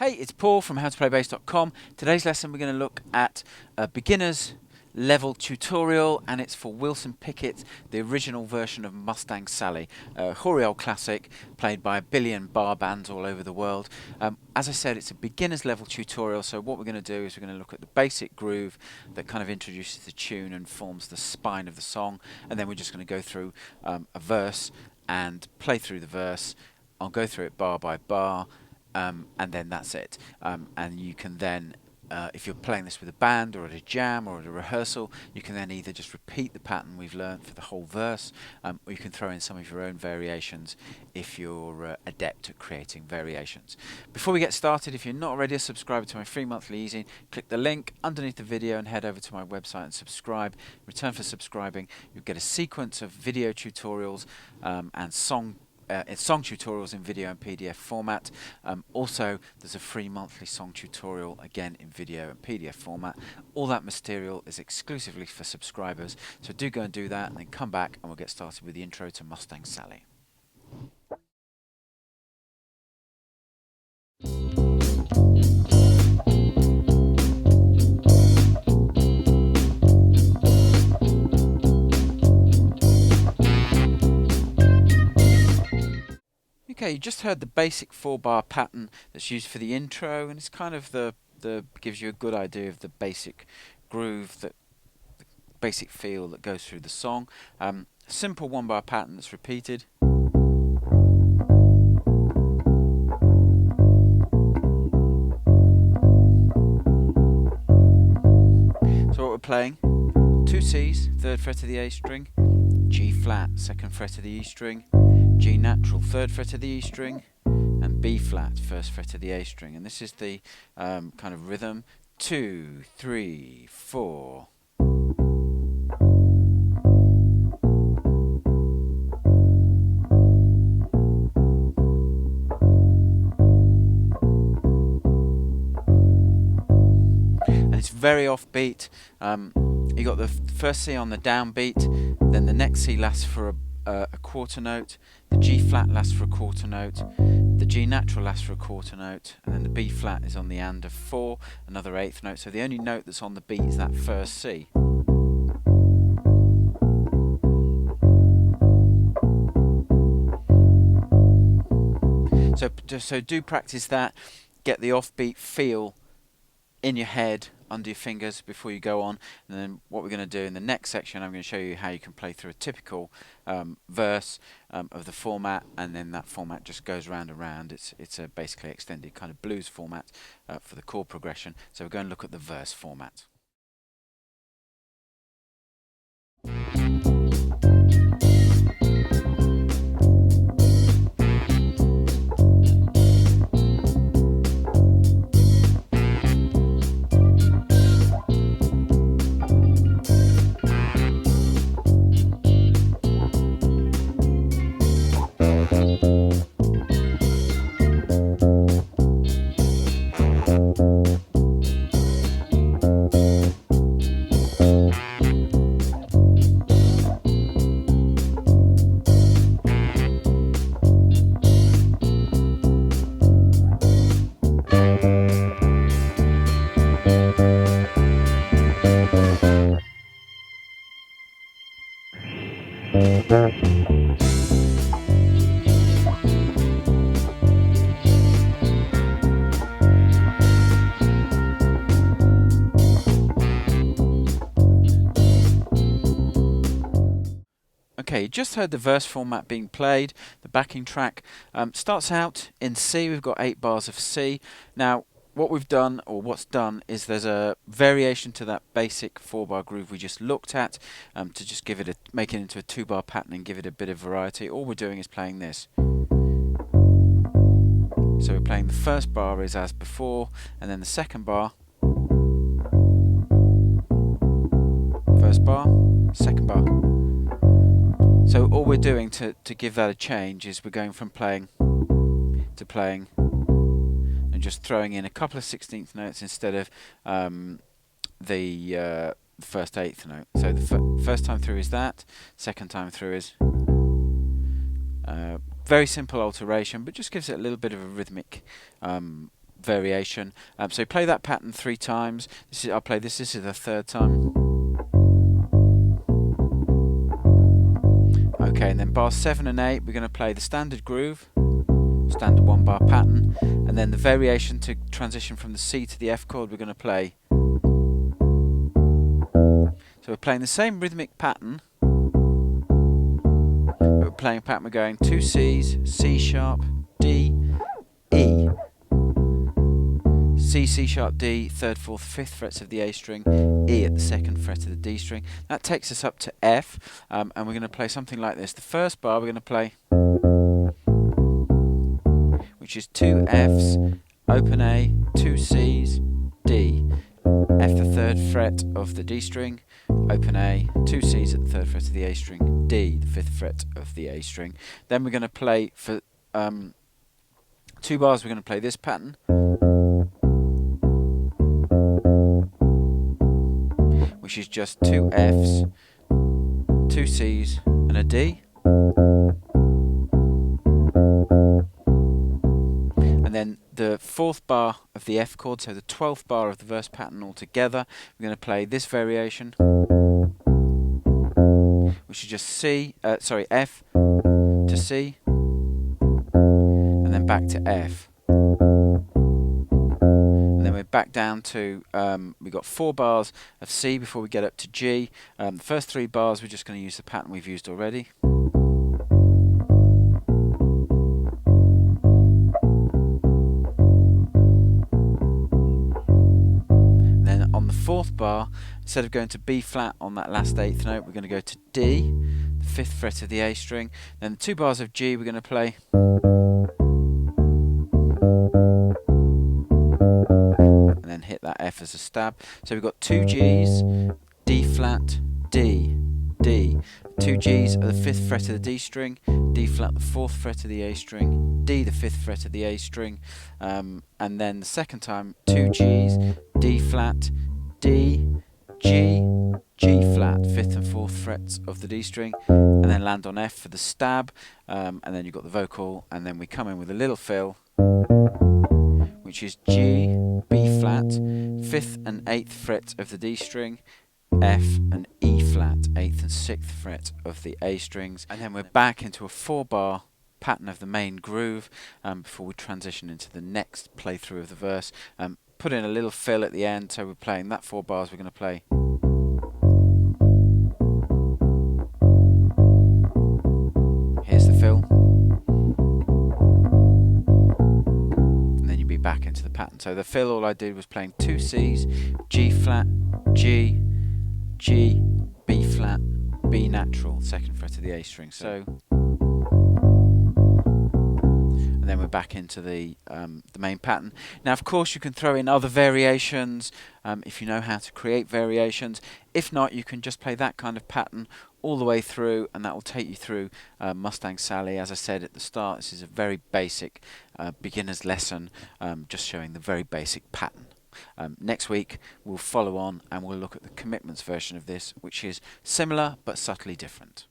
Hey, it's Paul from howtoplaybassdotcom. Today's lesson we're going to look at a beginner's level tutorial, and it's for Wilson Pickett, the original version of Mustang Sally, a hoary old classic played by a billion bar bands all over the world. As I said, it's a beginner's level tutorial, so what we're going to do is we're going to look at the basic groove that kind of introduces the tune and forms the spine of the song, and then we're just going to go through a verse and play through the verse. I'll go through it bar by bar. And then that's it. And you can then, if you're playing this with a band or at a jam or at a rehearsal, you can then either just repeat the pattern we've learned for the whole verse, or you can throw in some of your own variations if you're adept at creating variations. Before we get started, if you're not already a subscriber to my free monthly easing, click the link underneath the video and head over to my website and subscribe. In return for subscribing, you'll get a sequence of video tutorials and song tutorials in video and PDF format. Also, there's a free monthly song tutorial, again in video and PDF format. All that material is exclusively for subscribers, so do go and do that, and then come back and we'll get started with the intro to Mustang Sally. Okay, you just heard the basic 4-bar pattern that's used for the intro, and it's kind of the gives you a good idea of the basic groove, the basic feel that goes through the song. Simple 1-bar pattern that's repeated. So what we're playing: 2 C's, 3rd fret of the A string, G flat, 2nd fret of the E string, G natural, 3rd fret of the E string, and B flat, 1st fret of the A string. And this is the kind of rhythm: 2, 3, 4. And it's very offbeat. You got the first C on the downbeat, then the next C lasts for a quarter note, the G flat lasts for a quarter note, the G natural lasts for a quarter note, and then the B flat is on the and of 4, another 8th note. So the only note that's on the beat is that first C. So do practice that, get the offbeat feel in your head, under your fingers before you go on. And then what we're going to do in the next section, I'm going to show you how you can play through a typical verse of the format, and then that format just goes round and round. It's a basically extended kind of blues format for the chord progression. So we're going to look at the verse format. Okay, you just heard the verse format being played. The backing track starts out in C. We've got 8 bars of C. Now, what we've done, or what's done, is there's a variation to that basic 4-bar groove we just looked at, to just give it make it into a 2-bar pattern and give it a bit of variety. All we're doing is playing this. So we're playing the first bar is as before, and then the second bar, first bar, second bar. So all we're doing to give that a change is we're going from playing to playing and just throwing in a couple of 16th notes instead of the first 8th note. So the first time through is that, second time through is very simple alteration, but just gives it a little bit of a rhythmic variation. So play that pattern 3 times. I'll play this. This is the 3rd time. Okay, and then bars 7 and 8, we're going to play the standard groove, standard 1-bar pattern, and then the variation to transition from the C to the F chord, we're going to play. So we're playing the same rhythmic pattern, but we're playing a pattern, we're going 2 C's, C sharp, D, E. C, C sharp, D, 3rd, 4th, 5th frets of the A string, E at the 2nd fret of the D string. That takes us up to F, and we're going to play something like this. The first bar we're going to play, which is 2 Fs, open A, 2 Cs, D, F the 3rd fret of the D string, open A, 2 Cs at the 3rd fret of the A string, D, the 5th fret of the A string. Then we're going to play, for 2 bars, we're going to play this pattern, which is just 2 Fs, 2 Cs and a D. And then the 4th bar of the F chord, so the 12th bar of the verse pattern altogether, we're going to play this variation, which is just F to C, and then back to F. And then we're back down to, we've got 4 bars of C before we get up to G. The first 3 bars we're just going to use the pattern we've used already. And then on the 4th bar, instead of going to B flat on that last 8th note, we're going to go to D, the 5th fret of the A string. Then the 2 bars of G we're going to play. Then hit that F as a stab. So we've got 2 Gs, D flat, D, D. 2 Gs are the 5th fret of the D string, D flat the 4th fret of the A string, D the 5th fret of the A string, and then the second time 2 Gs, D flat, D, G, G flat, 5th and 4th frets of the D string, and then land on F for the stab, and then you've got the vocal, and then we come in with a little fill, which is G, B flat, 5th and 8th frets of the D string, F and E flat, 8th and 6th fret of the A strings, and then we're back into a 4-bar pattern of the main groove before we transition into the next playthrough of the verse. Put in a little fill at the end, so we're playing that 4 bars we're going to play. Here's the fill. Back into the pattern. So the fill, all I did was playing 2 Cs, G flat, G, G, B flat, B natural, 2nd fret of the A string. So, and then we're back into the main pattern. Now, of course, you can throw in other variations if you know how to create variations. If not, you can just play that kind of pattern all the way through, and that will take you through Mustang Sally. As I said at the start, this is a very basic beginner's lesson, just showing the very basic pattern. Next week we'll follow on and we'll look at the commitments version of this, which is similar but subtly different.